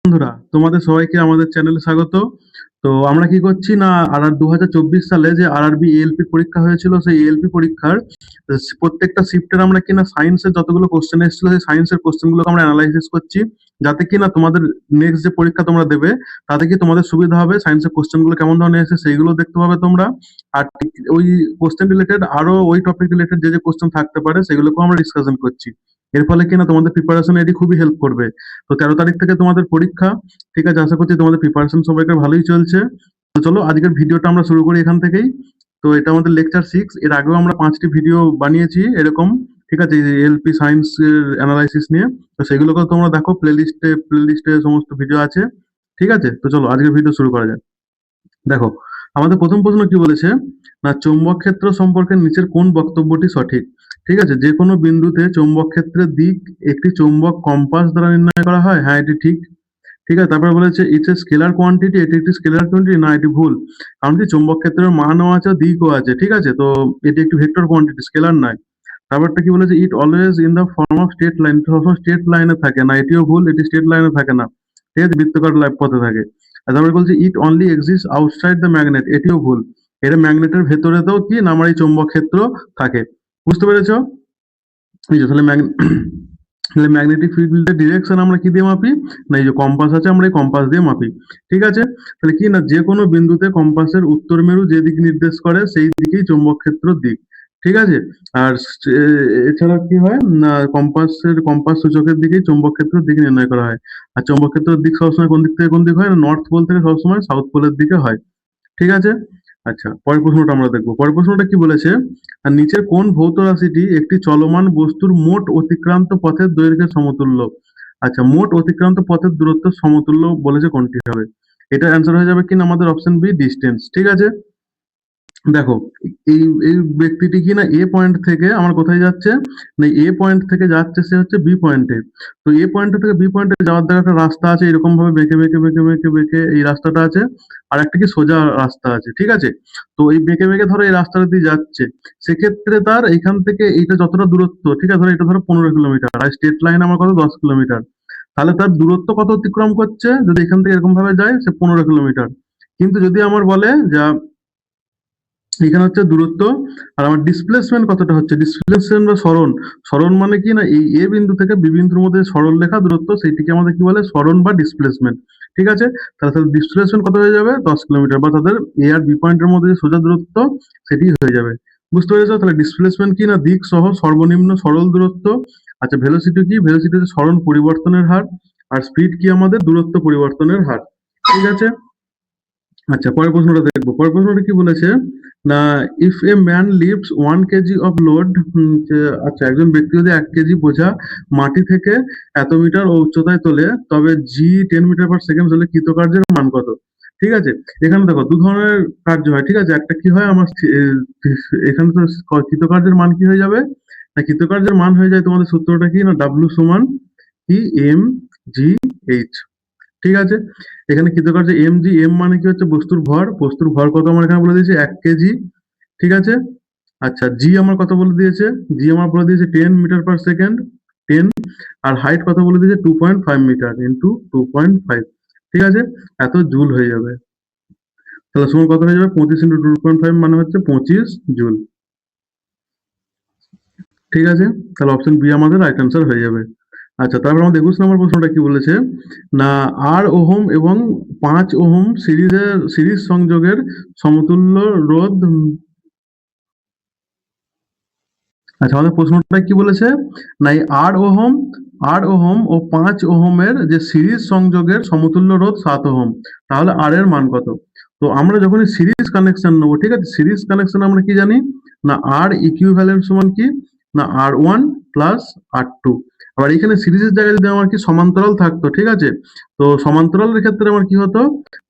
বন্ধুরা, তোমাদের সবাইকে আমাদের চ্যানেলে স্বাগত। তো আমরা কি করছি না, আর 2024 সালে যে আরআরবি এএলপি পরীক্ষা হয়েছিল, সেই এএলপি পরীক্ষার প্রত্যেকটা শিফটের আমরা কিনা সায়েন্সের যতগুলো কোশ্চেন এসেছিল সেই সায়েন্সের কোশ্চেন গুলোকে আমরা অ্যানালাইসিস করছি, যাতে কিনা তোমাদের নেক্সট যে পরীক্ষা তোমরা দেবে তাতে কি তোমাদের সুবিধা হবে। সায়েন্সের কোশ্চেন গুলো কেমন ধরনের এসেছে সেইগুলো দেখতে পাবে তোমরা। আর ওই কোশ্চেন রিলেটেড আরো ওই টপিক রিলেটেড যে যে কোশ্চেন থাকতে পারে সেগুলোকেও আমরা ডিসকাশন করছি। এর ফলে কিনা তোমাদের প্রিপারেশন এটি খুবই হেল্প করবে। তো 13 তারিখ থেকে তোমাদের পরীক্ষা। ঠিক আছে, আশা করছি তোমাদের প্রিপারেশন সবাইকার ভালোই চলছে। তো চলো আজকের ভিডিওটা আমরা শুরু করি এখান থেকেই। তো এটা আমাদের লেকচার 6। এর আগেও আমরা 5টি ভিডিও বানিয়েছি এরকম। ঠিক আছে, এলপি সায়েন্স এর অ্যানালাইসিস নিয়ে। তো সেগুলোকে তোমরা দেখো, প্লেলিস্টে সমস্ত ভিডিও আছে। ঠিক আছে, তো চলো আজকের ভিডিও শুরু করা যাক। দেখো, আমাদের প্রথম প্রশ্ন কি বলেছে না, চৌম্বক ক্ষেত্র সম্পর্কে নিচের কোন বক্তব্যটি সঠিক। ঠিক আছে, যে কোনো বিন্দুতে চৌম্বক ক্ষেত্রের দিক একটি চৌম্বক কম্পাস দ্বারা নির্ণয় করা হয়। হ্যাঁ, এটি ঠিক। ঠিক আছে, তারপরে বলেছে ইটস এ স্কেলার কোয়ান্টিটি, এটি একটি স্কেলার কোয়ান্টিটি। না, এটি ভুল। কারণ কি, চৌম্বক ক্ষেত্রের মানও আছে দিকও আছে। ঠিক আছে, তো এটি একটি ভেক্টর কোয়ান্টিটি, স্কেলার নয়। তারপরটা কি বলেছে, ইট always in the form of straight line, সবসময় স্ট্রেট লাইনে থাকে না, এটিও ভুল। এটি স্ট্রেট লাইনে থাকে না। ঠিক আছে, বৃত্তাকার পথে থাকে। আর তারপরে বলছে ইট only exist outside the magnet, এটিও ভুল। এটা ম্যাগনেটের ভেতরেতেও কি না আমার এই চৌম্বক ক্ষেত্র থাকে। বুঝতে পেরেছো? এই যে তাহলে তাহলে ম্যাগনেটিক ফিল্ডের ডিরেকশন আমরা কি দিয়ে মাপি না, এই যে কম্পাস আছে আমরা এই কম্পাস দিয়ে মাপি। ঠিক আছে, তাহলে কি না, যে কোনো বিন্দুতে কম্পাসের উত্তর মেরু যে দিক নির্দেশ করে সেই দিকেই চৌম্বক ক্ষেত্র দিক। ঠিক আছে, আর এছাড়া কি হয় না, কম্পাস সূচকের দিকেই চৌম্বক ক্ষেত্রের দিক নির্ণয় করা হয়। আর চৌম্বক ক্ষেত্রের দিক সবসময় কোন দিক থেকে কোন দিক হয় না, নর্থ পোল থেকে সবসময় সাউথ পোলের দিকে হয়। ঠিক আছে। আচ্ছা, পরের প্রশ্নটা আমরা দেখবো। পরের প্রশ্নটা কি বলেছে, আর নিচের কোন ভৌত রাশিটি একটি চলমান বস্তুর মোট অতিক্রান্ত পথের দৈর্ঘ্যের সমতুল্য। আচ্ছা, মোট অতিক্রান্ত পথের দূরত্ব সমতুল্য বলেছে, কোনটি হবে? এটার অ্যান্সার হয়ে যাবে কিনা আমাদের অপশন বি, ডিস্টেন্স। ঠিক আছে, দেখো, এই এই ব্যক্তিটি কি না এ পয়েন্ট থেকে আমার কোথায় যাচ্ছে না, এ পয়েন্ট থেকে যাচ্ছে সে হচ্ছে বি পয়েন্টে। তো এ পয়েন্ট থেকে বি পয়েন্টে যাওয়ার দ্বারা একটা রাস্তা আছে, এরকম ভাবে বেঁকে বেঁকে বেঁকে বেঁকে বেঁকে এই রাস্তাটা আছে। আর একটা কি সোজা রাস্তা আছে। ঠিক আছে, তো এই বেঁকে বেঁকে ধরো এই রাস্তাটা দিয়ে যাচ্ছে। সেক্ষেত্রে তার এইখান থেকে এইটা যতটা দূরত্ব, ঠিক আছে, ধরো এটা ধরো 15 কিলোমিটার, আর স্টেট লাইন আমার কত, 10 কিলোমিটার। তাহলে তার দূরত্ব কত অতিক্রম করছে, যদি এখান থেকে এরকম ভাবে যায় সে 15 কিলোমিটার। কিন্তু যদি আমার বলে যা এখানে হচ্ছে দূরত্ব, আর আমার ডিসপ্লেসমেন্ট কতটা হচ্ছে, ডিসপ্লেসমেন্ট বা সরণ। সরণ মানে কি না, এই এ বিন্দু থেকে বি বিন্দুর মধ্যে সরল রেখা দূরত্ব, সেইটিকে আমাদের কি বলে, সরণ বা ডিসপ্লেসমেন্ট। ঠিক আছে, তাহলে ডিসপ্লেসমেন্ট কত হয়ে যাবে, 10 কিলোমিটার, বা তাদের এ আর বি পয়েন্টের মধ্যে যে সোজা দূরত্ব সেটি হয়ে যাবে। বুঝতে পেরেছো? তাহলে ডিসপ্লেসমেন্ট কি না, দিক সহ সর্বনিম্ন সরল দূরত্ব। আচ্ছা, ভেলোসিটি কি, ভেলোসিটি হচ্ছে সরণ পরিবর্তনের হার। আর স্পিড কি, আমাদের দূরত্ব পরিবর্তনের হার। ঠিক আছে। আচ্ছা, পরের প্রশ্নটা দেখবো। পরের প্রশ্নটা কি বলেছে না, if a man lifts 1 KG of load. আচ্ছা, একজন ব্যক্তি যদি 1 কেজি বোঝা মাটি থেকে এত মিটার উচ্চতায় তোলে, তবে জি 10 মিটার পার সেকেন্ড হলে কৃতকার্যের মান কত। ঠিক আছে, এখানে দেখো দু ধরনের কার্য হয়। ঠিক আছে, একটা কি হয় আমার এখানে তো কৃতকার্যের মান কি হয়ে যাবে না, কৃতকার্যের মান হয়ে যায় তোমাদের সূত্রটা কি না, ডাব্লিউ সমান কি, এম জি এইচ। ঠিক আছে, এখানে কৃতকার্য এম জি, এম মানে কি হচ্ছে বস্তুর ভর। বস্তুর ভর কত আমার এখানে বলে দিয়েছে, 1 কেজি। ঠিক আছে, আচ্ছা, জি আমার কত বলে দিয়েছে, জি আমার বলে দিয়েছে 10 মিটার পার সেকেন্ড, 10। আর হাইট কত বলে দিয়েছে, 2.5 মিটার ইন্টু 2.5। ঠিক আছে, এত জুল হয়ে যাবে। তাহলে সমান কত হয়ে যাবে, 25 ইন্টু 2.5 মানে হচ্ছে 25 জুল। ঠিক আছে, তাহলে অপশন বি আমাদের রাইট অ্যান্সার হয়ে যাবে। আচ্ছা, তারপর আমাদের 21 নম্বর প্রশ্নটা কি বলেছে না, 8 ওহম এবং 5 ওহম সিরিজ সংযোগের সমতুল্য রোধ। আচ্ছা, আমাদের প্রশ্নটা কি বলেছে না, এই 8 ওহম ও 5 ওহমের যে সিরিজ সংযোগের সমতুল্য রোধ 7 ওহম। তাহলে আর এর মান কত। তো আমরা যখনই সিরিজ কানেকশন নেবো, ঠিক আছে, সিরিজ কানেকশন আমরা কি জানি না, আর ইকুইভ্যালেন্ট সমান কি না, R1 প্লাস R2। আবার এখানে সিরিজের জায়গায় যদি আমার কি সমান্তরাল থাকতো, ঠিক আছে, তো সমান্তরালের ক্ষেত্রে আমার কি হতো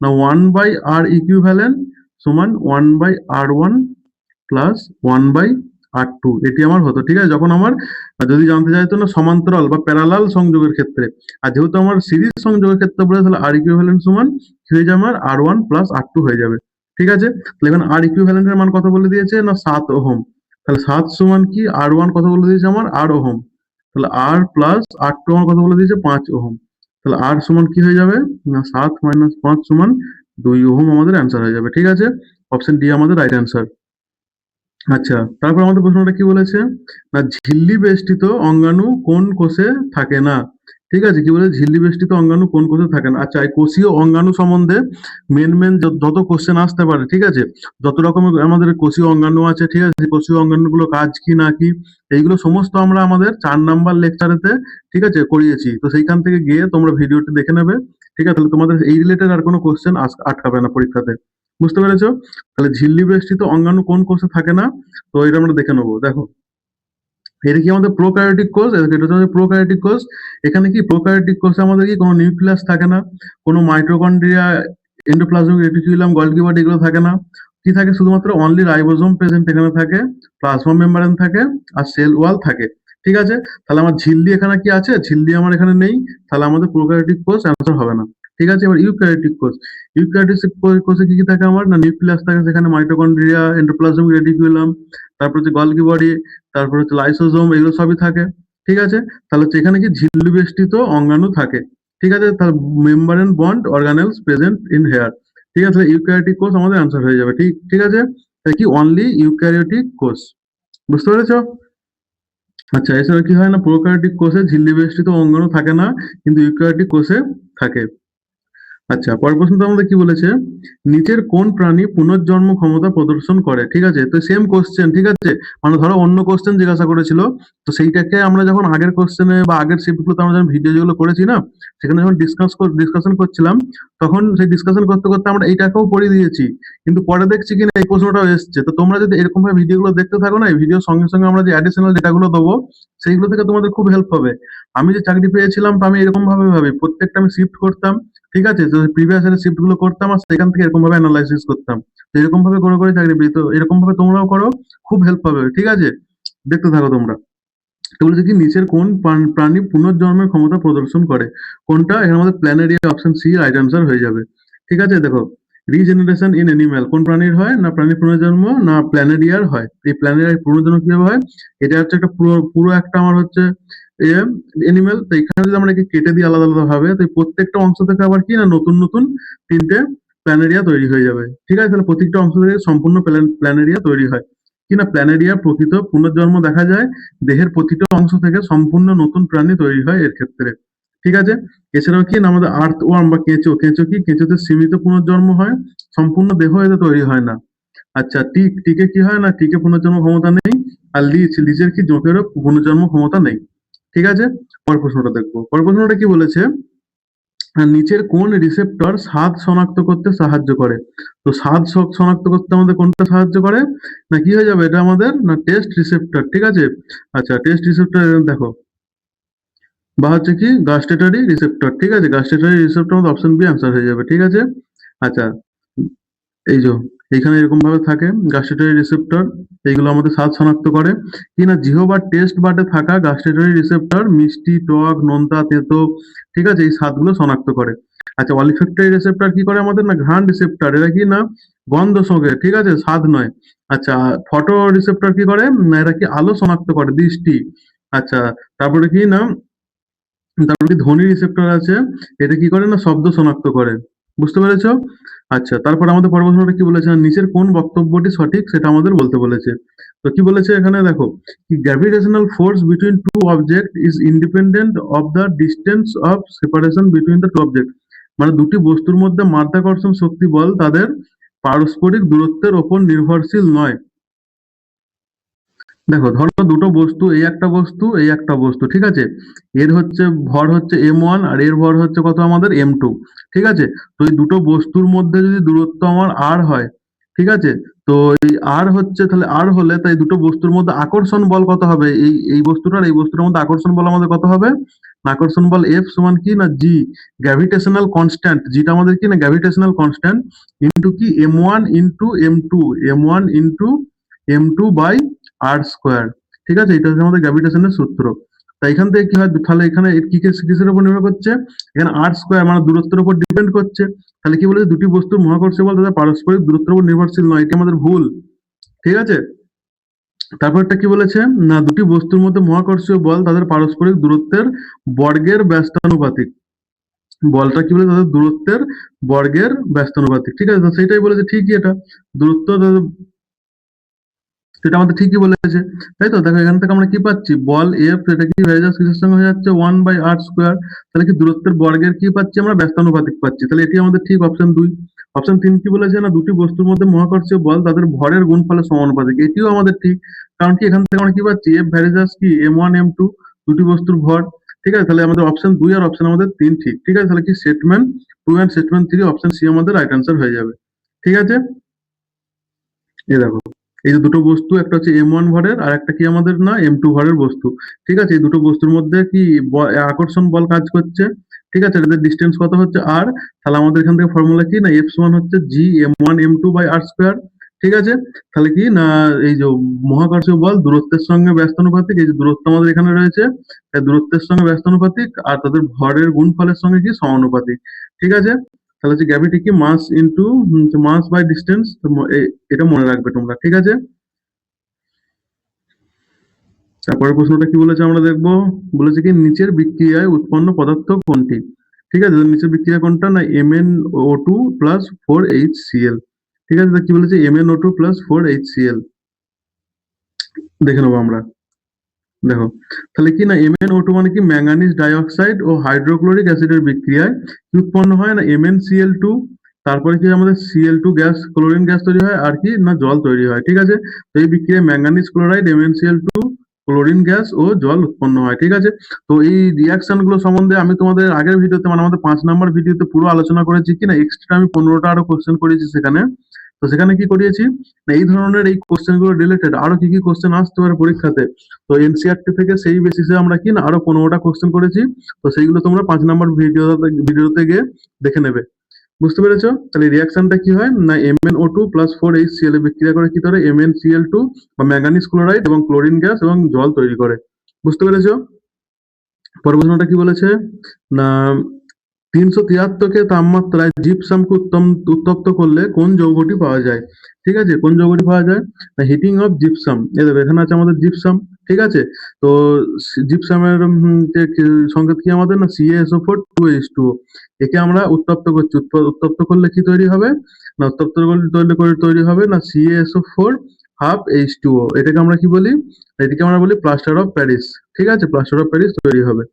না, 1/R ইকুইভ্যালেন্ট সমান 1/R1 প্লাস 1/R2, এটি আমার হতো। ঠিক আছে, যখন আমার যদি জানতে চাইতো না সমান্তরাল বা প্যারালাল সংযোগের ক্ষেত্রে। আর যেহেতু আমার সিরিজ সংযোগের ক্ষেত্রে বলে, তাহলে আর ইকুইভ্যালেন্ট সমান কি হয়ে যাবে, আমার R1 প্লাস R2 হয়ে যাবে। ঠিক আছে, তাহলে এখানে আর ইকুইভ্যালেন্টের মান কত বলে দিয়েছে না, 7 ওহম। তাহলে 7 সমান কি, R1 কত বলে দিয়েছে আমার, 8 ওহম। তাহলে আর প্লাস R2 আমার কত বলে দিয়েছে, 5 ওহম। তাহলে R সমান কি হয়ে যাবে না 7 - 5 সমান 2 ওহম আমাদের অ্যান্সার হয়ে যাবে। ঠিক আছে, অপশন ডি আমাদের রাইট অ্যান্সার। আচ্ছা, তারপর আমাদের প্রশ্নটা কি বলেছে না ঝিল্লি বেষ্টিত অঙ্গাণু কোন কোষে থাকে না। ঠিক আছে, কি বলে ঝিল্লি বেষ্টিত অঙ্গাণু কোন কোষে থাকে না। আচ্ছা, এই কোষীয় অঙ্গাণু সম্বন্ধে মেন যত কোশ্চেন আসতে পারে, ঠিক আছে, যত রকমের আমাদের কোষীয় অঙ্গাণু আছে, ঠিক আছে, কোষীয় অঙ্গাণুগুলো কাজ কি না কি এইগুলো সমস্ত আমরা আমাদের 4 নাম্বার লেকচারেতে, ঠিক আছে, করিয়েছি। তো সেইখান থেকে গিয়ে তোমরা ভিডিওটি দেখে নেবে। ঠিক আছে, তাহলে তোমাদের এই রিলেটেড আর কোনো কোশ্চেন আটকাবে না পরীক্ষাতে। বুঝতে পেরেছো? তাহলে ঝিল্লি বেষ্টিত অঙ্গাণু কোন কোষে থাকে না, তো এটা আমরা দেখে নেবো। দেখো, এটা কি আমাদের প্রোক্যারিওটিক কোষ, এটা হচ্ছে প্রোক্যারিওটিক কোষ। এখানে কি প্রোক্যারিওটিক কোষে আমাদের কি কোনো নিউক্লিয়াস থাকে না, কোনো mitochondria, endoplasmic reticulum, Golgi body এগুলো থাকে না। কি থাকে শুধুমাত্র অনলি রাইবোজোম প্রেজেন্ট এখানে থাকে, প্লাজমা মেমব্রেন থাকে, আর সেল ওয়াল থাকে। ঠিক আছে, তাহলে আমার ঝিল্লি এখানে কি আছে, ঝিল্লি আমার এখানে নেই, তাহলে আমাদের প্রোক্যারিওটিক কোষ অ্যান্সার হবে না। ঠিক আছে, এবার ইউক্যারিওটিক কোষ, ইউক্যারিওটিক কোষে কি কি থাকে আমার না নিউক্লিয়াস থাকে, সেখানে মাইটোকন্ড্রিয়া, এন্ডোপ্লাজমিক রেটিকুলাম, তারপর হচ্ছে গলগি বডি, তারপর হচ্ছে লাইসোজোম, এগুলো সবই থাকে। ঠিক আছে, তাহলে হচ্ছে এখানে কি ঝিল্লি বেষ্টিত অঙ্গাণু থাকে। ঠিক আছে, তাহলে membrane bond organelles present in here. ঠিক আছে, ইউক্যারিওটিক কোষ আমাদের অ্যান্সার হয়ে যাবে। ঠিক ঠিক আছে, তাই কি অনলি ইউক্যারিওটিক কোষ। বুঝতে পেরেছো? আচ্ছা, এছাড়া কি হয় না প্রোক্যারিওটিক কোষে ঝিল্লি বেষ্টিত অঙ্গাণু থাকে না, কিন্তু ইউক্যারিওটিক কোষে থাকে। আচ্ছা, পরের প্রশ্নটা আমাদের কি বলেছে, নিচের কোন প্রাণী পুনর্জন্ম ক্ষমতা প্রদর্শন করে। ঠিক আছে, তো সেম কোশ্চেন, ঠিক আছে, মানে ধরো অন্য কোশ্চেন জিজ্ঞাসা করেছিল, তো সেইটাকে আমরা যখন আগের কোশ্চেনে বা আগের শিফটগুলোতে আমরা যখন ভিডিও যেগুলো করেছি না, সেখানে যখন ডিসকাশন করছিলাম, তখন সেই ডিসকাশন করতে করতে আমরা এইটাকেও পড়ে দিয়েছি, কিন্তু পরে দেখছি কিনা এই প্রশ্নটাও এসছে। তো তোমরা যদি এরকম ভাবে ভিডিওগুলো দেখতে থাকো না, এই ভিডিওর সঙ্গে সঙ্গে আমরা যে অ্যাডিশনাল ডেটাগুলো দেবো, সেইগুলো থেকে তোমাদের খুব হেল্প হবে। আমি যে চাকরি পেয়েছিলাম, তো আমি এরকম ভাবে ভাবি প্রত্যেকটা আমি শিফট করতাম। ঠিক আছে, তো প্রিভিয়াস এর শিফট গুলো করতাম, আর সেখান থেকে এরকম ভাবে অ্যানালাইসিস করতাম। তো এরকম ভাবে করে করে চাকরি পেয়ে, তো এরকম ভাবে তোমরাও করো, খুব হেল্প পাবে। ঠিক আছে, দেখতে থাকো তোমরা। তো বলেছে কি নিচের কোন প্রাণী পুনর্জন্মের ক্ষমতা প্রদর্শন করে। কোনটা এখানে আমাদের planaria, option C right answer হয়ে যাবে। ঠিক আছে, দেখো, রিজেনারেশন ইন অ্যানিম্যাল কোন প্রাণীর হয় না প্রাণী পুনর্জন্ম না প্ল্যানেরিয়ার হয়। এই প্ল্যানেরিয়ার পুনর্জন্ম কিভাবে হয়, এটা হচ্ছে একটা পুরো পুরো একটা আমার হচ্ছে এনিম্যাল। তো এখানে যদি আমরা একে কেটে দিই আলাদা আলাদা ভাবে, তো এই প্রত্যেকটা অংশ থেকে আবার কি না নতুন নতুন 3টে প্ল্যানেরিয়া তৈরি হয়ে যাবে। ঠিক আছে, তাহলে প্রত্যেকটা অংশ থেকে সম্পূর্ণ প্ল্যানেরিয়া তৈরি হয়। কিনা প্ল্যানেরিয়া প্রকৃত পুনর্জন্ম দেখা যায় দেহের প্রতিটা অংশ থেকে সম্পূর্ণ নতুন প্রাণী তৈরি হয় এর ক্ষেত্রে। ঠিক আছে, এছাড়াও কি না আমাদের আর্থ ওয়ার্ম বা কেঁচো, কেঁচো কি কেঁচোতে সীমিত পুনর্জন্ম হয়, সম্পূর্ণ দেহ এতে তৈরি হয় না। আচ্ছা, টিক, টিকে কি হয় না টিকে পুনর্জন্ম ক্ষমতা নেই। আর লিচ, লিচের কি জোঁকেরও পুনর্জন্ম ক্ষমতা নেই। ঠিক আছে, পরের প্রশ্নটা দেখবো। পরের প্রশ্নটা কি বলেছে, নিচের কোন রিসেপ্টর স্বাদ শনাক্ত করতে সাহায্য করে। তো স্বাদ শনাক্ত করতে আমাদের কোনটা সাহায্য করে না কি হয়ে যাবে, এটা আমাদের না টেস্ট রিসেপ্টর। ঠিক আছে, আচ্ছা, টেস্ট রিসেপ্টর দেখো, বা হচ্ছে কি গাস্টেটরি রিসেপ্টর। ঠিক আছে, গাস্টেটরি রিসেপ্টর আমাদের অপশন বি অ্যান্সার হয়ে যাবে। ঠিক আছে, আচ্ছা, এই যে এইখানে এরকম ভাবে থাকে গাস্টেটরি রিসেপ্টর, এইগুলো আমাদের স্বাদ শনাক্ত করে। কিনা জিহ্বার টেস্ট বাডে থাকা গাস্টেটরি রিসেপ্টর মিষ্টি, টক, নোনতা, তেতো, ঠিক আছে, এই স্বাদগুলো শনাক্ত করে। আচ্ছা, অলিফ্যাক্টরি রিসেপ্টর কি করে আমাদের না ঘ্রাণ রিসেপ্টর, এরা কি না গন্ধ শোকে, ঠিক আছে, স্বাদ নয়। আচ্ছা, ফটো রিসেপ্টর কি করে না এরা কি আলো শনাক্ত করে, দৃষ্টি। আচ্ছা, তারপরে কি না তারপরে কি ধ্বনি রিসেপ্টর আছে, এটা কি করে না শব্দ শনাক্ত করে। বুঝতে পেরেছো? আচ্ছা, তারপর আমাদের পরের প্রশ্নটা কি বলেছে, নিচের কোন বক্তব্যটি সঠিক সেটা আমাদের বলতে বলেছে। তো কি বলেছে এখানে দেখো, gravitational force between two object is independent of the distance of separation between the two object. মানে দুটি বস্তুর মধ্যে মাধ্যাকর্ষণ শক্তি বল তাদের পারস্পরিক দূরত্বের ওপর নির্ভরশীল নয়। দেখো, ধরো দুটো বস্তু, এই একটা বস্তু, এই একটা বস্তু, ঠিক আছে, এর হচ্ছে ভর হচ্ছে m1 আর এর ভর হচ্ছে কত আমাদের m2। ঠিক আছে, তো এই দুটো বস্তুর মধ্যে যদি দূরত্ব আমার r হয়, ঠিক আছে, তো এই r হচ্ছে, তাহলে r হলে তাই দুটো বস্তুর মধ্যে আকর্ষণ বল কত হবে, এই এই বস্তুটার এই বস্তুটার মধ্যে আকর্ষণ বল আমাদের কত হবে না আকর্ষণ বল F সমান কি না g, গ্র্যাভিটেশনাল কনস্ট্যান্ট, যেটা আমাদের কি না গ্র্যাভিটেশনাল কনস্ট্যান্ট ইনটু কি m1 into m2, m1 into m2 by R square. ঠিক আছে, এটা হচ্ছে আমাদের গ্র্যাভিটেশনের সূত্র। তাই এখান থেকে কি হয়, তাহলে এখানে কি কিসের উপর নির্ভর করছে, এখানে আর স্কোয়ার মানে দূরত্বের উপর ডিপেন্ড করছে। তাহলে কি বলেছে, দুটি বস্তুর মহাকর্ষীয় বল তাদের পারস্পরিক দূরত্বের উপর নির্ভরশীল নয়, এটি আমাদের ভুল। ঠিক আছে, তারপরটা কি বলেছে না দুটি বস্তুর মধ্যে মহাকর্ষীয় বল তাদের পারস্পরিক দূরত্বের বর্গের ব্যস্তানুপাতিক। বলটা কি বলে তাদের দূরত্বের বর্গের ব্যস্তানুপাতিক, ঠিক আছে? তো সেটাই বলেছে, ঠিকই এটা। দূরত্ব সেটা আমাদের ঠিকই বলেছে, তাই তো? দেখো এখান থেকে আমরা কি পাচ্ছি, বল এফ এটা কি হয়ে যাচ্ছে, কিসের সঙ্গে হয়ে যাচ্ছে, 1/r²। তাহলে কি দূরত্বের বর্গের কি পাচ্ছি আমরা, ব্যস্তানুপাতিক পাচ্ছি। তাহলে এটি আমাদের ঠিক, অপশন 2। অপশন 3 কি বলেছে না, দুটি বস্তুর মধ্যে মহাকর্ষীয় বল তাদের ভরের গুণফলের সমানুপাতিক, এটিও আমাদের ঠিক। কারণ কি এখান থেকে আমরা কি পাচ্ছি, এফ ভ্যারিজাস কি m1 m2, দুটি বস্তুর ভর। ঠিক আছে, তাহলে আমাদের অপশন 2 আর অপশন আমাদের 3 ঠিক। ঠিক আছে, তাহলে কি statement 2 and statement 3, option C আমাদের রাইট অ্যান্সার হয়ে যাবে। ঠিক আছে, এই দেখো, এই যে দুটো বস্তু, একটা হচ্ছে m1 ভরের আর একটা কি আমাদের না m2 ভরের বস্তু। ঠিক আছে, এই দুটো বস্তুর মধ্যে কি আকর্ষণ বল কাজ করছে। ঠিক আছে, এদের ডিস্টেন্স কত হচ্ছে r। তাহলে আমাদের এখান থেকে ফর্মুলা কি না, এফ সমান হচ্ছে জি m1 m2/r²। ঠিক আছে, তাহলে কি না, এই যে মহাকর্ষীয় বল দূরত্বের সঙ্গে ব্যস্তানুপাতিক, এই যে দূরত্ব আমাদের এখানে রয়েছে, তাই দূরত্বের সঙ্গে ব্যস্তানুপাতিক, আর তাদের ভরের গুণফলের সঙ্গে কি সমানুপাতিক। ঠিক আছে, তাহলে হচ্ছে গ্র্যাভিটি কি mass into mass by distance, এটা মনে রাখবে তোমরা। ঠিক আছে, তারপরের প্রশ্নটা কি বলেছে আমরা দেখবো। বলেছে কি নিচের বিক্রিয়ায় উৎপন্ন পদার্থ কোনটি। ঠিক আছে, তো নিচের বিক্রিয়া কোনটা না, MnO2+4HCl। ঠিক আছে, তো কি বলেছে, MnO2+4HCl, দেখে নেবো আমরা। দেখো, তাহলে কি না, MnO2 মানে কি ম্যাঙ্গানিজ ডাইঅক্সাইড ও হাইড্রোক্লোরিক অ্যাসিডের বিক্রিয়ায় কি উৎপন্ন হয় না, MnCl2। তারপরে কি আমাদের Cl2 গ্যাস, ক্লোরিন গ্যাস তৈরি হয়, আর কি না জল তৈরি হয়। ঠিক আছে, তো এই বিক্রিয়ায় manganese chloride, MnCl2, chlorine gas ও জল উৎপন্ন হয়। ঠিক আছে, তো এই রিয়াকশন গুলো সম্বন্ধে আমি তোমাদের আগের ভিডিওতে, মানে আমাদের 5 নম্বর ভিডিওতে পুরো আলোচনা করেছি, কিনা এক্সট্রা আমি 15টা আরো কোশ্চেন করেছি সেখানে। তো সেখানে কি করিয়েছি না, এই ধরনের এই কোশ্চেন গুলো রিলেটেড আরো কি কি কোশ্চেন আসতে পারে পরীক্ষাতে, তো এনসিআরটি থেকে সেই বেসিসে আমরা কি না আরো 15টা কোশ্চেন করেছি। তো সেইগুলো তোমরা 5 নম্বর ভিডিওতে গিয়ে দেখে নেবে। বুঝতে পেরেছো? তাহলে রিয়াকশনটা কি হয় না, MnO2+4HCl এ বিক্রিয়া করে কি করে, MnCl2 বা ম্যাঙ্গানিজ ক্লোরাইড এবং ক্লোরিন গ্যাস এবং জল তৈরি করে। বুঝতে পেরেছো? পরের প্রশ্নটা কি বলেছে না, 373 কে তাপমাত্রায় জিপসামকে উত্তপ্ত করলে কোন যৌগটি পাওয়া যায়। ঠিক আছে, কোন যৌগটি পাওয়া যায় না, হিটিং অফ জিপসাম। এই দেখো এখানে আছে আমাদের জিপসাম। ঠিক আছে, তো জিপসামের সংকেত কি আমাদের না, CaSO4 2H2O। একে আমরা উত্তপ্ত করছি, উত্তপ্ত করলে কি তৈরি হবে না, উত্তপ্ত করলে তৈরি হবে না CaSO4 ½ H2O। এটাকে আমরা কি বলি, এটাকে আমরা বলি প্লাস্টার অফ প্যারিস। ঠিক আছে, প্লাস্টার অফ প্যারিস তৈরি হবে।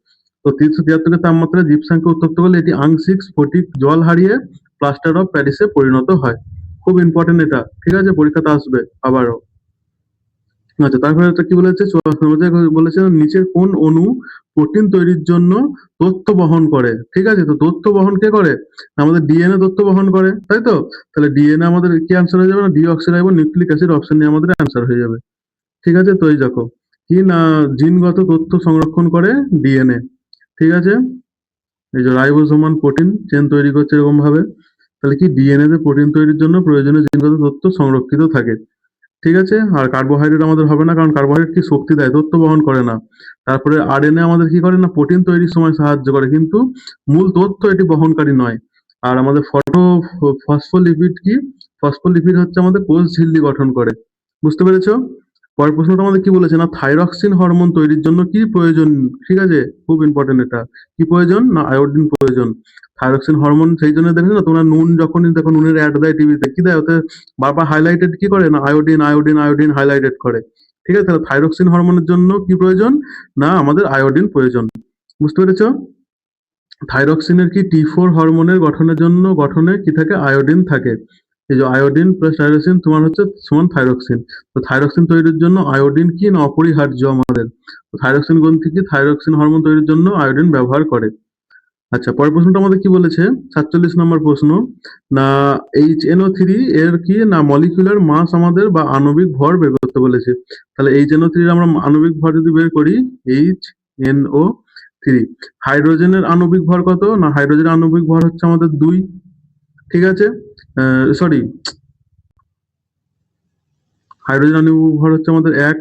তো 373 তাপমাত্রায় জিপসামকে উত্তপ্ত করলে এটি আংশিক স্ফটিক জল হারিয়ে প্লাস্টার অফ প্যারিসে পরিণত হয়। খুব ইম্পর্টেন্ট এটা। ঠিক আছে, পরীক্ষাতে আসবে আবারও। আচ্ছা, তারপরে একটা কি বলেছে, বলেছে নিচের কোন অণু প্রোটিন তৈরির জন্য তথ্য বহন করে। ঠিক আছে, তো তথ্য বহন কে করে, আমাদের ডিএনএ তথ্য বহন করে, তাই তো? তাহলে ডিএনএ আমাদের কি অ্যান্সার হয়ে যাবে না, ডিঅক্সিরাইবো নিউক্লিক অ্যাসিড, অপশন নিয়ে আমাদের অ্যান্সার হয়ে যাবে। ঠিক আছে, তো এই দেখো কি না, জিনগত তথ্য সংরক্ষণ করে ডিএনএ। ঠিক আছে, এই যে রাইবোসোমাল প্রোটিন চেন তৈরি করছে এরকম ভাবে। তাহলে কি ডিএনএ তে প্রোটিন তৈরির জন্য প্রয়োজনীয় জিনগত তথ্য সংরক্ষিত থাকে। ঠিক আছে, আর কার্বোহাইড্রেট আমাদের হবে না, কারণ কার্বোহাইড্রেট কি শক্তি দেয়, তথ্য বহন করে না। তারপরে আরএনএ আমাদের কি করে না, প্রোটিন তৈরির সময় সাহায্য করে, কিন্তু মূল তথ্য এটি বহনকারী নয়। আর আমাদের ফসফোলিপিড কি, ফসফোলিপিড হচ্ছে আমাদের কোষ ঝিল্লি গঠন করে। বুঝতে পেরেছো? পরের প্রশ্নটা আমাদের কি বলেছে না, থাইরক্সিন হরমোন তৈরির জন্য কি প্রয়োজন। ঠিক আছে, খুব ইম্পর্টেন্ট এটা। কি প্রয়োজন না, আয়োডিন প্রয়োজন। থাইরক্সিন হরমোন সেই জন্য দেখেছো না তোমরা, নুন যখনই দেখো, নুনের অ্যাড দেয় টিভিতে, কি দেয় ওতে বারবার হাইলাইটেড কি করে না, আয়োডিন আয়োডিন আয়োডিন হাইলাইটেড করে। ঠিক আছে, তাহলে থাইরক্সিন হরমোনের জন্য কি প্রয়োজন না, আমাদের আয়োডিন প্রয়োজন। বুঝতে পেরেছো? থাইরক্সিনের কি T4 হরমোনের গঠনে কি থাকে, আয়োডিন থাকে। এই যে আয়োডিন প্লাস টাইরোসিন তোমার হচ্ছে সমান থাইরক্সিন। তো থাইরক্সিন তৈরির জন্য আয়োডিন কি না, অপরিহার্য আমাদের। তো থাইরক্সিন গ্রন্থি কি থাইরক্সিন হরমোন তৈরির জন্য আয়োডিন ব্যবহার করে। আচ্ছা, পরের প্রশ্নটা আমাদের কি বলেছে, 47 নম্বর প্রশ্ন না, HNO3 এর কি না মলিকুলার মাস আমাদের বা আণবিক ভর বের করতে বলেছে। তাহলে HNO3 এর আমরা আণবিক ভর যদি বের করি, HNO3, হাইড্রোজেনের আণবিক ভর কত না, হাইড্রোজেনের আণবিক ভর হচ্ছে আমাদের 2। ঠিক আছে, সরি, হাইড্রোজেন আণবিক ভর হচ্ছে আমাদের 1,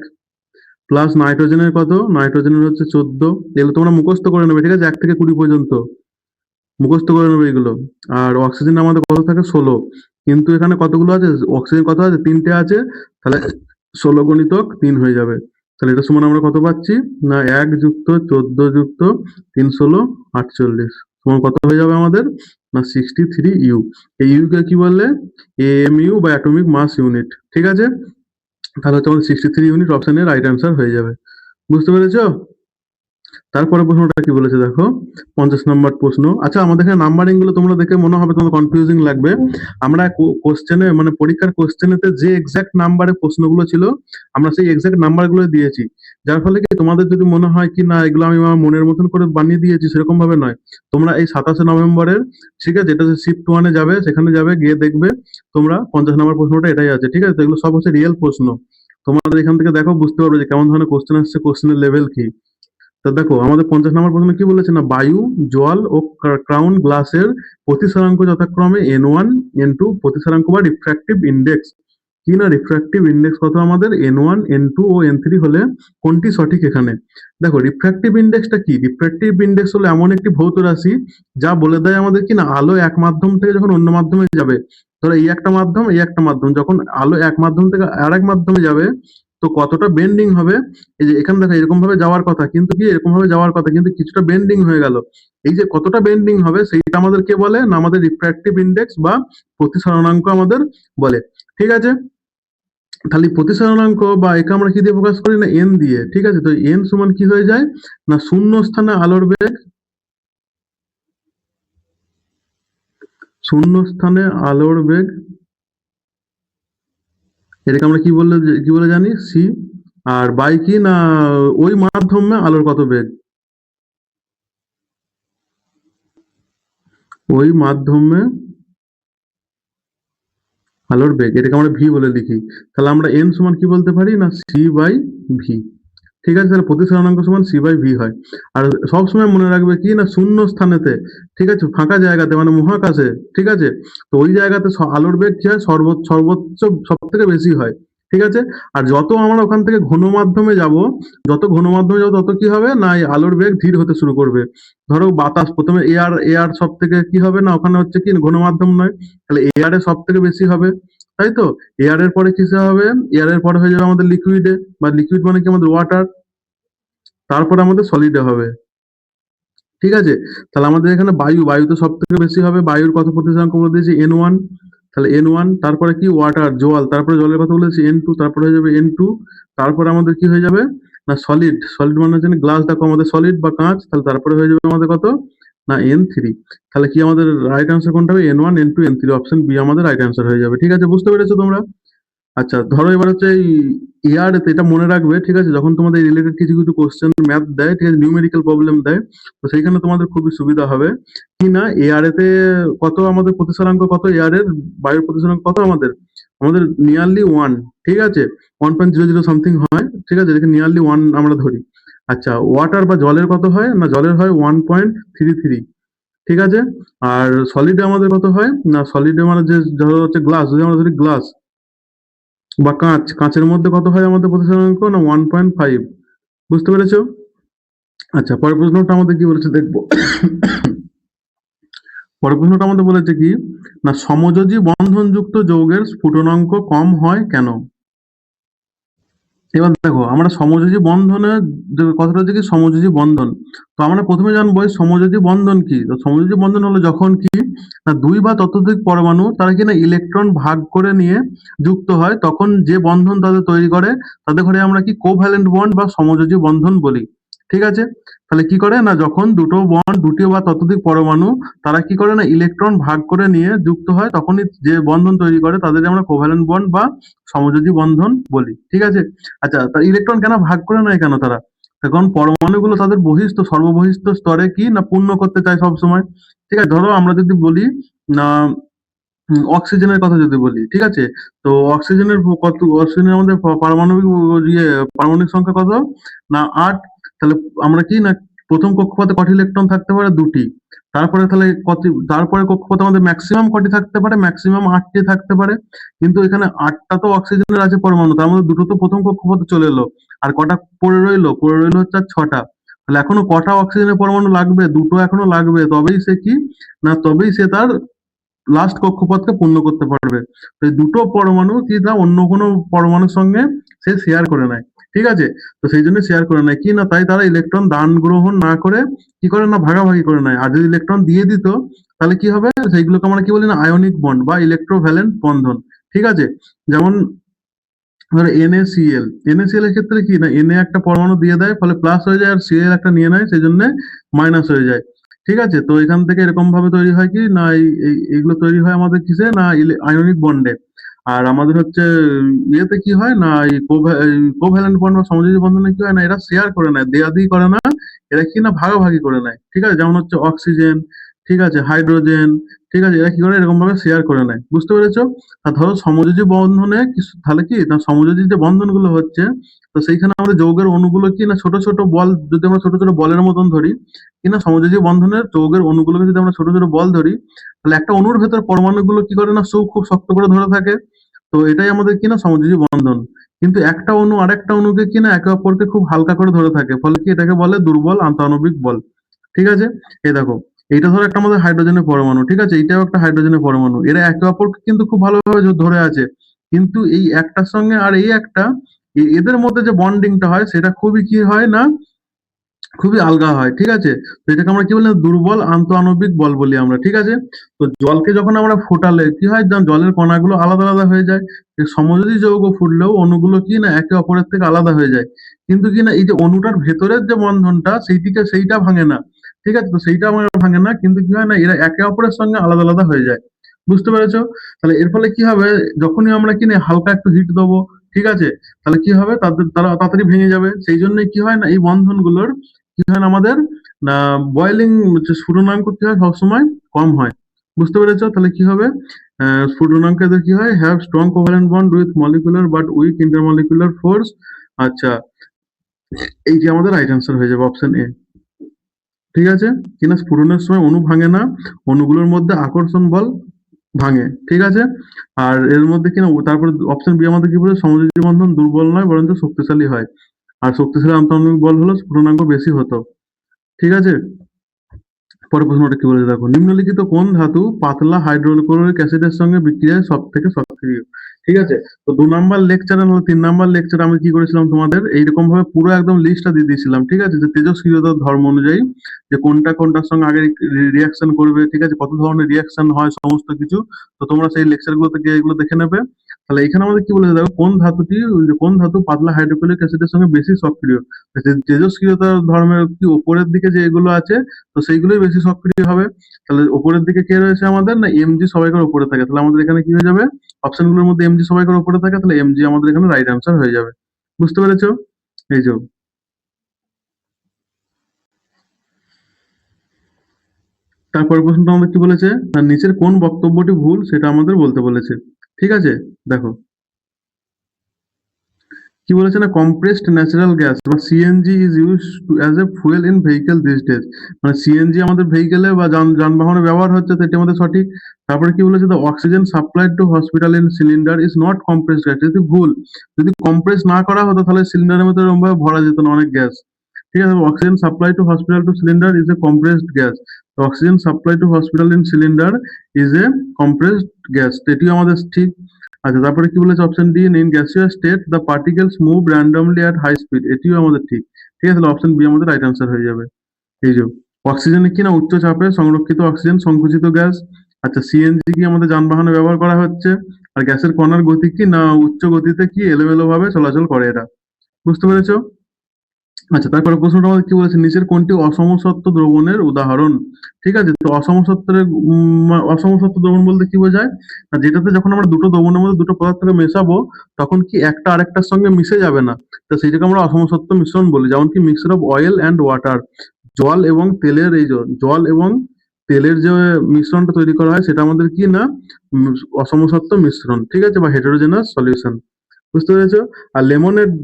প্লাস নাইট্রোজেনের কত, নাইট্রোজেনের হচ্ছে 14। এগুলো তোমরা মুখস্থ করে নেবে। ঠিক আছে, 1 থেকে 20 পর্যন্ত মুখস্থ করে নেবে এগুলো। আর অক্সিজেন আমাদের কত থাকে, 16। কিন্তু এখানে কতগুলো আছে, অক্সিজেন কত আছে, 3টে আছে। তাহলে 16 গুণিতক 3 হয়ে যাবে। তাহলে এটা সমান আমরা কত পাচ্ছি না, 1 যুক্ত 14 যুক্ত 3 16 48। সমান কত হয়ে যাবে আমাদের? না 63 ইউ। এই ইউ কে কি বলে? এএমইউ বা অ্যাটমিক মাস ইউনিট। ঠিক আছে? তাহলে হচ্ছে আমাদের 63 ইউনিট অপশনের রাইট অ্যান্সার হয়ে যাবে। বুঝতে পেরেছো? তারপরে প্রশ্নটা কি বলেছে দেখো, 50 নম্বর প্রশ্ন। আচ্ছা, আমাদের এখানে নাম্বারিং গুলো তোমরা দেখে মনে হবে তোমাদের কনফিউজিং লাগবে। আমরা কোশ্চেনে মানে পরীক্ষার কোশ্চেনেতে যে এক্সাক্ট নাম্বারে প্রশ্নগুলো ছিল, আমরা সেই এক্সাক্ট নাম্বার গুলো দিয়েছি। যার ফলে কি তোমাদের যদি মনে হয় কি না এগুলো আমি আমার মনের মতন করে বানিয়ে দিয়েছি, সেরকম ভাবে নয়। তোমরা এই 27 নভেম্বরের, ঠিক আছে, যেটা শিফট 1-এ যাবে, সেখানে যাবে, গিয়ে দেখবে তোমরা 50 নম্বর প্রশ্নটা এটাই আছে। ঠিক আছে? তো এগুলো সব হচ্ছে রিয়েল প্রশ্ন। তোমাদের এখান থেকে দেখো বুঝতে পারবে যে কেমন ধরনের কোশ্চেন আসছে, কোশ্চেনের লেভেল কি। তো দেখো আমাদের 50 নম্বর প্রশ্নে কি বলেছে না, বায়ু, জল ও ক্রাউন গ্লাসের প্রতিসরাঙ্ক যথাক্রমে N1, N2 প্রতিসরাঙ্ক বা রিফ্র্যাক্টিভ ইন্ডেক্স। কি না রিফ্র্যাক্টিভ ইন্ডেক্স কত আমাদের? N1, N2 ও N3 হলে কোনটি সঠিক এখানে? দেখো রিফ্র্যাক্টিভ ইন্ডেক্সটা কি? রিফ্র্যাক্টিভ ইন্ডেক্স হলো এমন একটি ভৌত রাশি যা বলে দেয় আমাদের কি না আলো এক মাধ্যম থেকে যখন অন্য মাধ্যমে যাবে, ধরো এই একটা মাধ্যম, এই একটা মাধ্যম, যখন আলো এক মাধ্যম থেকে আর এক মাধ্যমে যাবে তো কতটা বেন্ডিং হবে। এই যে এখানে দেখো এরকম ভাবে যাওয়ার কথা, কিন্তু কি এরকম ভাবে যাওয়ার কথা কিন্তু কিছুটা বেন্ডিং হয়ে গেল। এই যে কতটা বেন্ডিং হবে সেইটা আমাদের কে বলে না আমাদের রিফ্র্যাক্টিভ ইন্ডেক্স বা প্রতিসরণাঙ্ক আমাদের বলে। ঠিক আছে? তাহলে প্রতিসরণাঙ্ক বা একে আমরা কি দিয়ে প্রকাশ করি না এন দিয়ে। ঠিক আছে? তো এন সমান কি হয়ে যায় না শূন্য স্থানে আলোর বেগ, শূন্য স্থানে আলোর বেগ, এটাকে আমরা কি বলে জানি সি। আর বাই কি না ওই মাধ্যমে আলোর কত বেগ, ওই মাধ্যমে আলোর বেগ, এটাকে আমরা ভি বলে লিখি। তাহলে আমরা এন সমান কি বলতে পারি না সি বাই ভি। ঠিক আছে? তাহলে প্রতিসরণাঙ্ক সমান সি বাই ভি হয়। আর সবসময় মনে রাখবে কি না শূন্য স্থানেতে, ঠিক আছে, ফাঁকা জায়গাতে মানে মহাকাশে, ঠিক আছে, তো ওই জায়গাতে আলোর বেগ কি হয় সর্বোচ্চ সব থেকে বেশি হয়। ঠিক আছে? আর যত আমরা ওখান থেকে ঘন মাধ্যমে যাব, যত ঘন মাধ্যমে যাবো তত কি হবে না এই আলোর বেগ ধীর হতে শুরু করবে। ধরো বাতাস প্রথমে এয়ার, এয়ার সব থেকে কি হবে না ওখানে হচ্ছে কি ঘন মাধ্যম নয়, তাহলে এয়ারে সব থেকে বেশি হবে। তাই তো? এয়ার এর পরে কিসে হবে? এয়ার এর পরে হয়ে যাবে আমাদের লিকুইডে, বা লিকুইড মানে কি আমাদের ওয়াটার, তারপরে আমাদের সলিডে হবে। ঠিক আছে? তাহলে আমাদের এখানে বায়ু, বায়ুতে সব থেকে বেশি হবে। বায়ুর কত প্রতিসরাঙ্ক বলে দিয়েছি N1। তাহলে N1, তারপরে কি ওয়াটার জল, তারপরে জলের কথা বলেছি N2, তারপরে হয়ে যাবে N2, তারপরে আমাদের কি হয়ে যাবে না সলিড, সলিড মানে হচ্ছে গ্লাস, দেখো আমাদের সলিড বা কাঁচ, তাহলে তারপরে হয়ে যাবে আমাদের কত না N3। তাহলে কি আমাদের রাইট অ্যান্সার কোনটা হবে? N1, N2, N3, option B আমাদের রাইট অ্যান্সার হয়ে যাবে। ঠিক আছে? বুঝতে পেরেছো তোমরা? আচ্ছা, ধরো এবার হচ্ছে এই ইয়ার এটা মনে রাখবে। ঠিক আছে? যখন তোমাদের রিলেটেড কিছু কিছু কোশ্চেন ম্যাথ দেয়, ঠিক আছে, নিউমেরিক্যাল প্রবলেম দেয়, তো সেইখানে তোমাদের খুবই সুবিধা হবে কি না এতে কত আমাদের প্রতিসরাঙ্ক কত, এয়ারের বায়ুর প্রতিসরাঙ্ক কত আমাদের, আমাদের নিয়ারলি 1। ঠিক আছে? 1.00 সামথিং হয়। ঠিক আছে? যেটাকে নিয়ারলি 1 আমরা ধরি। আচ্ছা, ওয়াটার বা জলের কত হয় না জলের হয় 1.33। ঠিক আছে? আর সলিডে আমাদের কত হয় না সলিডে মানে যে ধরো হচ্ছে গ্লাস, যদি আমরা ধরি গ্লাস বা কাঁচ, কাঁচের মধ্যে কত হয় আমাদের প্রতিসরাঙ্ক না 1.5। বুঝতে পেরেছো? আচ্ছা, পরের প্রশ্নটা আমাদের কি বলেছে দেখবো। পরের প্রশ্নটা আমাদের বলেছে কি না সমযোজী বন্ধনযুক্ত যৌগের স্ফুটনাঙ্ক কম হয় কেন? এবার দেখো আমরা সমযোজী বন্ধনের যে কথাটা হচ্ছে কি সমযোজী বন্ধন। তো আমরা প্রথমে জানবো এই সমযোজী বন্ধন কি। তো সমযোজী বন্ধন হলো যখন কি না দুই বা ততোধিক পরমাণু তারা কিনা ইলেকট্রন ভাগ করে নিয়ে যুক্ত হয়, তখন যে বন্ধন তাদের তৈরি করে তাদের ঘরে আমরা কি কোভ্যালেন্ট বন্ড বা সমযোজী বন্ধন বলি। ঠিক আছে? তাহলে কি করে না যখন দুটো বন্ড, দুটি বা ততোধিক পরমাণু তারা কি করে না ইলেকট্রন ভাগ করে নিয়ে যুক্ত হয়, তখনই যে বন্ধন তৈরি করে তাদের আমরা কোভ্যালেন্ট বন্ড বা সমযোজী বন্ধন বলি। ঠিক আছে? আচ্ছা, তা ইলেকট্রন কেন ভাগ করে নেয় কেন তারা? কারণ পরমাণুগুলো তাদের বহিঃস্থ সর্ববহিঃস্থ স্তরে কি না পূর্ণ করতে চায় সবসময়। ঠিক আছে? ধরো আমরা যদি বলি না অক্সিজেনের কথা যদি বলি, ঠিক আছে, তো অক্সিজেনের কত, অক্সিজেনের আমাদের পারমাণবিক ইয়ে পারমাণবিক সংখ্যা কত না 8। তাহলে আমরা কি না প্রথম কক্ষপথে কটি ইলেকট্রন থাকতে পারে? দুটি। তারপরে তাহলে কত, তারপরে কক্ষপথে আমাদের ম্যাক্সিমাম কটি থাকতে পারে? ম্যাক্সিমাম 8টি থাকতে পারে। কিন্তু এখানে 8টা তো অক্সিজেনের আছে পরমাণু, তার মধ্যে দুটো তো প্রথম কক্ষপথে চলে এলো, আর কটা পড়ে রইলো? পড়ে রইলো হচ্ছে আর 6টা। তাহলে এখনো কটা অক্সিজেনের পরমাণু লাগবে? দুটো এখনো লাগবে, তবেই সে কি না তবেই সে তার লাস্ট কক্ষপথকে পূর্ণ করতে পারবে। তো এই দুটো পরমাণু কি না অন্য কোনো পরমাণুর সঙ্গে সে শেয়ার করে নেয়। ঠিক আছে? তো সেই জন্য শেয়ার করে নেয় কি না, তাই তারা ইলেকট্রন দান গ্রহণ না করে কি করে না, ভাগাভাগি করে নেয়। আর যদি ইলেকট্রন দিয়ে দিত তাহলে কি হবে, সেইগুলোকে আমরা কি বলি না, আয়নিক বন্ড বা ইলেকট্রোভ্যালেন্ট বন্ধন। ঠিক আছে? যেমন ধরো NaCl, NaCl এর ক্ষেত্রে কি না, Na একটা পরমাণু দিয়ে দেয় ফলে প্লাস হয়ে যায়, আর Cl একটা নিয়ে নেয় সেই জন্য মাইনাস হয়ে যায়। ঠিক আছে? তো এখান থেকে এরকম ভাবে তৈরি হয় কি না, এইগুলো তৈরি হয় আমাদের কিসে না, আয়নিক বন্ডে। আর আমাদের হচ্ছে ইয়েতে কি হয় না, এই কোভ্যালেন্ট বন্ড বা সমযোজী বন্ধনে কি হয় না, এরা শেয়ার করে নেয়, দেয়াদি করে না, এরা কি না ভাগাভাগি করে নেয়। ঠিক আছে? যেমন হচ্ছে অক্সিজেন, ঠিক আছে, হাইড্রোজেন, ঠিক আছে, এরা কি করে এরকম ভাবে শেয়ার করে নেয়। বুঝতে পেরেছো? আর ধরো সমযোজী বন্ধনে কিছু তাহলে কি না, সমযোজী যে বন্ধনগুলো হচ্ছে, তো সেইখানে আমাদের যৌগের অণুগুলো কি না ছোট ছোট বল, যদি আমরা ছোট ছোট বলের মতন ধরি কিনা, সমযোজী বন্ধনের যৌগের অণুগুলোকে যদি আমরা ছোট ছোট বল ধরি, তাহলে একটা অণুর ভেতর পরমাণুগুলো কি করে না, খুব শক্ত করে ধরে থাকে। তো এটাই আমাদের কিনা সমযোজী বন্ধন। কিন্তু একটা অণু আরেকটা অণুকে কিনা একে অপরকে খুব হালকা করে ধরে থাকে, ফলে কি এটাকে বলে দুর্বল আন্তঃআণবিক বল। ঠিক আছে? এই দেখো, এইটা ধরো একটা আমাদের হাইড্রোজেনের পরমাণু, ঠিক আছে, এইটাও একটা হাইড্রোজেনের পরমাণু, এরা একে অপরকে কিন্তু খুব ভালোভাবে ধরে আছে। কিন্তু এই একটার সঙ্গে আর এই একটা, এদের মধ্যে যে বন্ডিংটা হয় সেটা খুবই কি হয় না, খুবই আলগা হয়। ঠিক আছে? তো এটাকে আমরা কি বলি, দুর্বল আন্তঃআণবিক বল বলি আমরা। ঠিক আছে? তো জলকে যখন আমরা ফোটালে কি হয়, জলের কণাগুলো আলাদা আলাদা হয়ে যায়। সমযোজী যৌগ ফুটলেও অণুগুলো কি না একে অপরের থেকে আলাদা হয়ে যায়। কিন্তু কি না, এই যে অণুটার ভেতরের যে বন্ধনটা সেইটা ভাঙে না। ঠিক আছে? তো সেইটা আমার ভাঙে না, কিন্তু কি হয় না, এরা একে অপরের সঙ্গে আলাদা আলাদা হয়ে যায়। বুঝতে পেরেছো? তাহলে এর ফলে কি হবে, যখনই আমরা কিনে হালকা একটু হিট দেবো, ঠিক আছে, তাহলে কি হবে, তারা তাড়াতাড়ি ভেঙে যাবে। সেই জন্য কি হয় না, এই বন্ধনগুলোর কি হয় না আমাদের না, বয়েলিং স্ফুটনাঙ্ক কি হয় সবসময় কম হয়। বুঝতে পেরেছো? তাহলে কি হবে, স্ফুটনাঙ্ক এদের কি হয়, have strong covalent bond with molecular but weak intermolecular force. আচ্ছা, এই যে আমাদের রাইট অ্যান্সার হয়ে যাবে অপশন এ। ঠিক আছে? কিনা স্ফুটনের সময় অণু ভাঙে না, অণুগুলোর মধ্যে আকর্ষণ বল ভাঙে। ঠিক আছে? আর এর মধ্যে কিনা তারপরে অপশন বি আমাদের কি বলে, সমযোজী বন্ধন দুর্বল নয় বরঞ্চ শক্তিশালী হয়। আর শক্তিশালী আন্তঃআণবিক বল হলো স্ফুটনাঙ্ক বেশি হতো। ঠিক আছে? পরের প্রশ্নটা কি বলেছে দেখো, নিম্নলিখিত কোন ধাতু পাতলা হাইড্রোক্লোরিক অ্যাসিডের সঙ্গে বিক্রিয়ায় সব থেকে সক্রিয়? ঠিক আছে? তো 2 নাম্বার লেকচারে 3 নাম্বার লেকচারে আমি কি করেছিলাম, তোমাদের এইরকম ভাবে পুরো একদম লিস্টটা দিয়ে দিয়েছিলাম। ঠিক আছে? যে তেজস্ক্রিয়তার ধর্ম অনুযায়ী যে কোনটা কোনটার সঙ্গে আগে রিয়াকশন করবে, ঠিক আছে, কত ধরনের রিয়াকশন হয় সমস্ত কিছু। তো তোমরা সেই লেকচার গুলো থেকে এগুলো দেখে নেবে। তাহলে এখানে আমাদের কি বলেছে দেখো, কোন ধাতু পাতলা হাইড্রোক্লোরিক অ্যাসিডের সঙ্গে বেশি সক্রিয়। তেজস্ক্রিয়তার ধর্মের কি উপরের দিকে যে এগুলো আছে, তো সেইগুলোই বেশি সক্রিয় হবে। তাহলে উপরের দিকে কে রয়েছে আমাদের না, এমজি সবাইকার উপরে থাকে, তাহলে আমাদের এখানে কি হয়ে যাবে, অপশন গুলোর মধ্যে এমজি সবাইকার উপরে থাকে, তাহলে এমজি আমাদের এখানে রাইট অ্যান্সার হয়ে যাবে। বুঝতে পেরেছো? এই যে, তারপরের প্রশ্নটা আমাদের কি বলেছে না, নিচের কোন বক্তব্যটি ভুল সেটা আমাদের বলতে বলেছে। ঠিক আছে? দেখো কি বলেছে না, কম্প্রেসড ন্যাচারাল গ্যাস বা CNG is use as a fuel in vehicle this days. মানে সিএনজি আমাদের ভেহিকেলে বা যানবাহনে ব্যবহার হচ্ছে, তো এটি আমাদের সঠিক। তারপরে কি বলেছে, the oxygen supplied two hospital in cylinder is not compressed gas, এটি ভুল। যদি কম্প্রেস না করা হতো তাহলে সিলিন্ডারের মধ্যে এরকম ভাবে ভরা যেত না অনেক গ্যাস। ঠিক আছে? Oxygen supply to hospital to cylinder is a compressed gas. Oxygen supply to hospital in cylinder is a compressed gas, এটিও আমাদের ঠিক। আচ্ছা, তারপরে কি বলেছে option D, in gaseous state the particles move randomly at high speed, এটিও আমাদের ঠিক। ঠিক আছে? তাহলে অপশন বি আমাদের রাইট অ্যান্সার হয়ে যাবে। এই যে, অক্সিজেন কি না উচ্চ চাপে সংরক্ষিত অক্সিজেন সংকুচিত গ্যাস। আচ্ছা, সিএনজি কি আমাদের যানবাহনে ব্যবহার করা হচ্ছে। আর গ্যাসের কণার গতি কি না উচ্চ গতিতে কি এলোমেলো ভাবে চলাচল করে এটা। বুঝতে পেরেছো? আচ্ছা, তারপরে প্রশ্নটা আমাদের কি বলেছে, নিচের কোনটি অসমসত্ব দ্রবণের উদাহরণ? ঠিক আছে? তো অসমসত্ব দ্রবণ বলতে কি বোঝায় না, যেটাতে যখন আমরা দুটো দ্রবণের মধ্যে দুটো পদার্থকে মেশাবো, তখন কি একটা আরেকটার সঙ্গে মিশে যাবে না। তো সেইটাকে আমরা অসমসত্ব মিশ্রণ বলি। যেমন কি mixture of oil and water, জল এবং তেলের এই জল এবং তেলের যে মিশ্রণটা তৈরি করা হয় সেটা আমাদের কি না, উম, অসমসত্ব মিশ্রণ। ঠিক আছে? বা হেটেরোজেনাস সলিউশন। বুঝতে পেরেছো? আর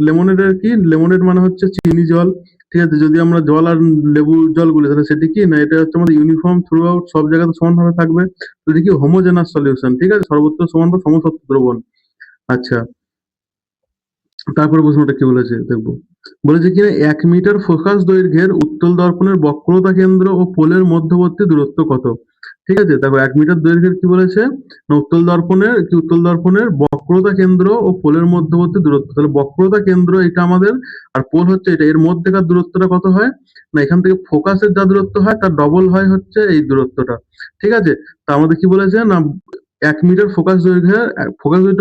লেমনেডের কি, লেমনেড মানে হচ্ছে চিনি জল। ঠিক আছে? যদি আমরা জল আর লেবু জল গুলি তাহলে সেটি কি না, এটা হচ্ছে আমাদের ইউনিফর্ম থ্রু আউট, সব জায়গাতে সমানভাবে থাকবে। তো এটি কি হোমোজেনাস সলিউশন। ঠিক আছে? সর্বত্র সমান বা সমসত্ব দ্রবণ। আচ্ছা, তারপরে প্রশ্নটা কি বলেছে দেখবো, বলেছে কি না, 1 মিটার ফোকাস দৈর্ঘ্যের উত্তল দর্পণের বক্রতা কেন্দ্র ও পোলের মধ্যবর্তী দূরত্ব কত? ঠিক আছে? দেখো ১ মিটার দৈর্ঘ্যের কি বলেছে? না উত্তল দর্পণের বক্রতা কেন্দ্র ও পোলের মধ্যবর্তী দূরত্ব। তাহলে বক্রতা কেন্দ্র এটা আমাদের, আর পোল হচ্ছে এটা। এর মধ্যেকার দূরত্বটা কত হয়? না এখান থেকে ফোকাসের যা দূরত্ব হয় তার ডবল হয় হচ্ছে এই দূরত্বটা। ঠিক আছে? তো আমাদের কি বলেছে? না ১ মিটার ফোকাস দৈর্ঘ্য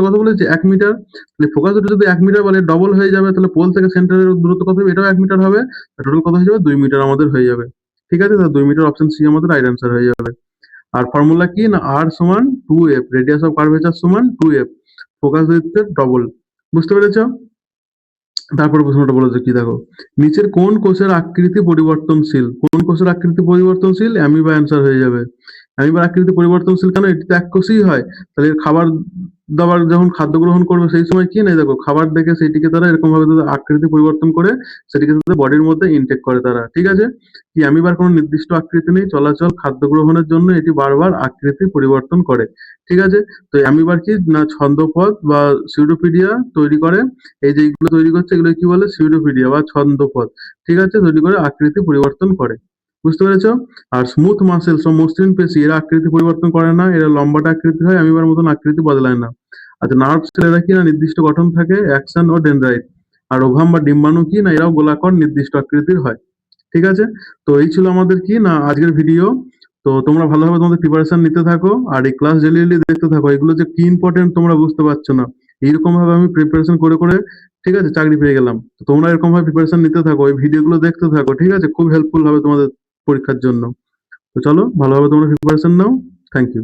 কত বলেছে? ১ মিটার। তাহলে ফোকাস দৈর্ঘ্য যদি ১ মিটার বলে ডবল হয়ে যাবে, তাহলে পোল থেকে সেন্টারের দূরত্ব কত হবে? এটাও ১ মিটার হবে। টোটাল কত হয়ে যাবে? ২ মিটার আমাদের হয়ে যাবে। ঠিক আছে? তো ২ মিটার অপশন সি আমাদের রাইট অ্যান্সার হয়ে যাবে। আর ফর্মুলা কি? না r সমান 2f, রেডিয়াস অফ কার্ভেচার সমান 2f, ফোকাস দৈর্ঘ্যের ডবল। বুঝতে পেরেছ? তারপরে প্রশ্নটা বলেছে কি দেখো, নিচের কোন কোষের আকৃতি পরিবর্তনশীল? কোন কোষের আকৃতি পরিবর্তনশীল? অ্যামিবা অ্যান্সার হয়ে যাবে। অ্যামিবার আকৃতি পরিবর্তনশীল কেন? এটি তো এক কোষেই হয়। তাহলে এর খাবার দাবার যখন খাদ্য গ্রহণ করবে সেই সময় কি না দেখো খাবার দেখে সেটিকে তারা এরকম ভাবে তাদের আকৃতি পরিবর্তন করে সেটিকে তাদের বডির মধ্যে ইনটেক করে তারা। ঠিক আছে? কি অ্যামিবার কোনো নির্দিষ্ট আকৃতি নেই, চলাচল খাদ্য গ্রহণের জন্য এটি বারবার আকৃতি পরিবর্তন করে। ঠিক আছে? তো অ্যামিবার কি না ছন্দপথ বা সিউডোপিডিয়া তৈরি করে। এই যে এইগুলো তৈরি করছে এগুলো কি বলে? সিউডোপিডিয়া বা ছন্দপথ। ঠিক আছে? তৈরি করে আকৃতি পরিবর্তন করে। বুঝতে পেরেছো? আর স্মুথ মাসেলস ও মসৃণ পেশি এরা আকৃতি পরিবর্তন করে না, এরা লম্বাটে আকৃতি হয়, অ্যামিবার মতন আকৃতি বদলায় না। আচ্ছা, নার্ভ সেলেরা কি না নির্দিষ্ট গঠন থাকে, অ্যাকশন ও ডেনড্রাইট। আর ওভাম বা ডিম্বাণু কি না এরাও গোলাকার নির্দিষ্ট আকৃতির হয়। ঠিক আছে? তো এই ছিল আমাদের কি না আজকের ভিডিও। তো তোমরা ভালোভাবে তোমাদের প্রিপারেশন নিতে থাকো আর এই ক্লাস ডেলি ডেলি দেখতে থাকো। এগুলো যে কি ইম্পর্টেন্ট তোমরা বুঝতে পারছো না। এইরকম ভাবে আমি প্রিপারেশন করে করে ঠিক আছে চাকরি পেয়ে গেলাম। তো তোমরা এরকম ভাবে প্রিপারেশন নিতে থাকো, এই ভিডিওগুলো দেখতে থাকো। ঠিক আছে? খুব হেল্পফুল হবে তোমাদের পরীক্ষার জন্য। তো চলো ভালোভাবে তোমরা প্রিপারেশন নাও। Thank you.